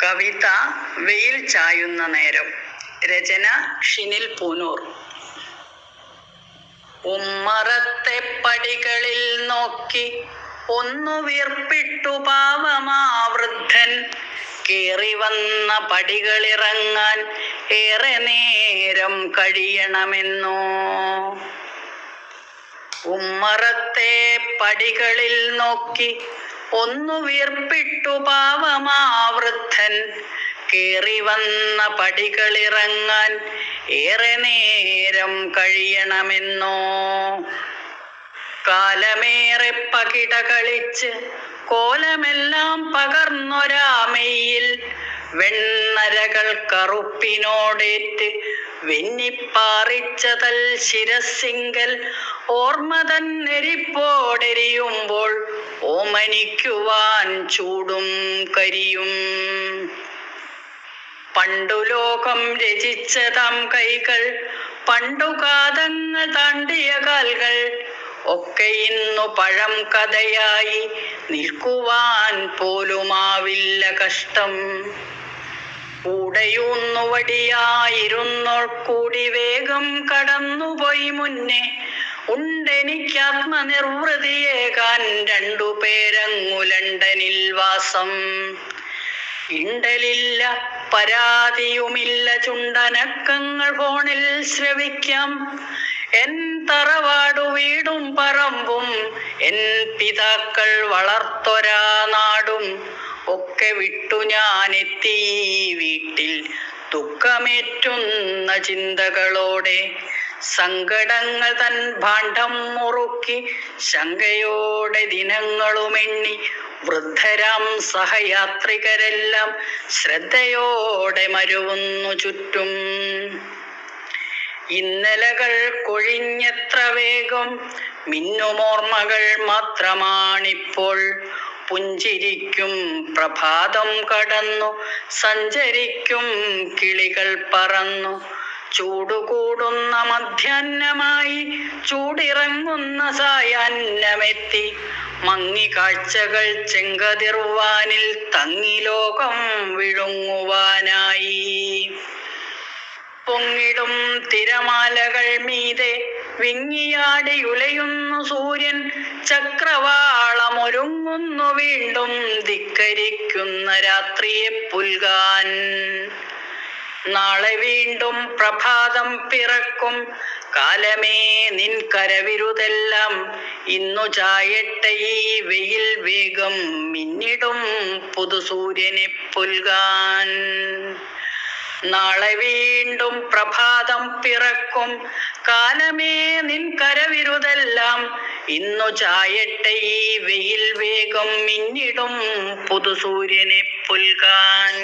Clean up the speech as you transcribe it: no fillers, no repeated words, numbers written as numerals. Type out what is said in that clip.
കവിത വെയിൽ ചായുന്ന നേരം. രചന ഷിനിൽ പൂനൂർ. ഉമ്മറത്തെ പടികളിൽ നോക്കി ഒന്നു വീർപ്പിട്ടു പാവമാ വൃദ്ധൻ. കേറി വന്ന പടികളിറങ്ങാൻ ഏറെ നേരം കഴിയണമെന്നോ. ഉമ്മറത്തെ പടികളിൽ നോക്കി ഒന്നു വീർപ്പിട്ടു പാവമാ വൃദ്ധൻ. കേറി വന്ന പടികളിറങ്ങാൻ ഏറെ നേരം കഴിയണമെന്നോ. കാലമേറെ പകിട കളിച്ച് കോലമെല്ലാം പകർന്നൊരാമയിൽ വെണ്ണരകൾ കറുപ്പിനോടേറ്റ് വെന്നിപ്പാറിച്ചതൽ ശിരസിങ്കൽ ഓർമ്മ തന്നെരിപ്പോടെരിയുമ്പോൾ ഓമനിക്കുവാൻ ചൂടും കരിയും. പണ്ടു ലോകം രചിച്ചതാം കൈകൾ, പണ്ടുകാതങ്ങൾ താണ്ടിയ കാൽകൾ ഒക്കെ ഇന്നു പഴം കഥയായി നിൽക്കുവാൻ പോലുമാവില്ല കഷ്ടം. കൂടെയൂന്നുവടിയായിരുന്നോൾ കൂടി വേഗം കടന്നുപോയി മുന്നേ. ഉണ്ടെനിക്കാത്മനിർവൃതിയേകാൻ 2 പേരങ്ങു ലണ്ടനിൽ വാസം. ഇണ്ടലില്ല പരാതിയുമില്ല ചുണ്ടനക്കങ്ങൾ ഫോണിൽ ശ്രവിക്കാം. എൻ തറവാടു വീടും പറമ്പും എൻ പിതാക്കൾ വളർത്തൊരാ നാടും ഒക്കെ വിട്ടു ഞാനെത്തി വീട്ടിൽ ദുഃഖമേറ്റുന്ന ചിന്തകളോടെ. സങ്കടങ്ങൾ തൻ ഭാണ്ഡം മുറുക്കി ശങ്കയോടെ ദിനങ്ങളുമെണ്ണി വൃദ്ധരാം സഹയാത്രികരെല്ലാം ശ്രദ്ധയോടെ മരുവുന്നു ചുറ്റും. ഇന്നലകൾ കൊഴിഞ്ഞെത്ര വേഗം മിന്നുമോർമ്മകൾ മാത്രമാണിപ്പോൾ. പുഞ്ചിരിക്കും പ്രഭാതം കടന്നു സഞ്ചരിക്കും കിളികൾ പറന്നു. ചൂടുകൂടുന്ന മധ്യാഹ്നമായി ചൂടിറങ്ങുന്ന സായാഹ്നമെത്തി. മങ്ങി കാഴ്ചകൾ ചെങ്കതിർവാനിൽ തങ്ങി ലോകം വിഴുങ്ങുവാനായി. പൊങ്ങിടും തിരമാലകൾ മീതെ വിങ്ങിയാടി ഉലയുന്നു സൂര്യൻ. ചക്രവാളമൊരുങ്ങുന്നു വീണ്ടും ധിക്കരിക്കുന്ന രാത്രിയെ പുൽകാൻ. നാളെ വീണ്ടും പ്രഭാതം പിറക്കും. കാലമേ നിൻ കരവിരുതെല്ലാം ഇന്നു ചായട്ടെ ഈ വെയിൽ വേഗം മിന്നിടും പുതുസൂര്യനെ പുൽകാൻ. നാളെ വീണ്ടും പ്രഭാതം പിറക്കും. കാലമേ നിൻ കരവിരുതെല്ലാം ഇന്നു ചായട്ടെ ഈ വെയിൽ വേഗം മിന്നിടും പുതുസൂര്യനെ പുൽകാൻ.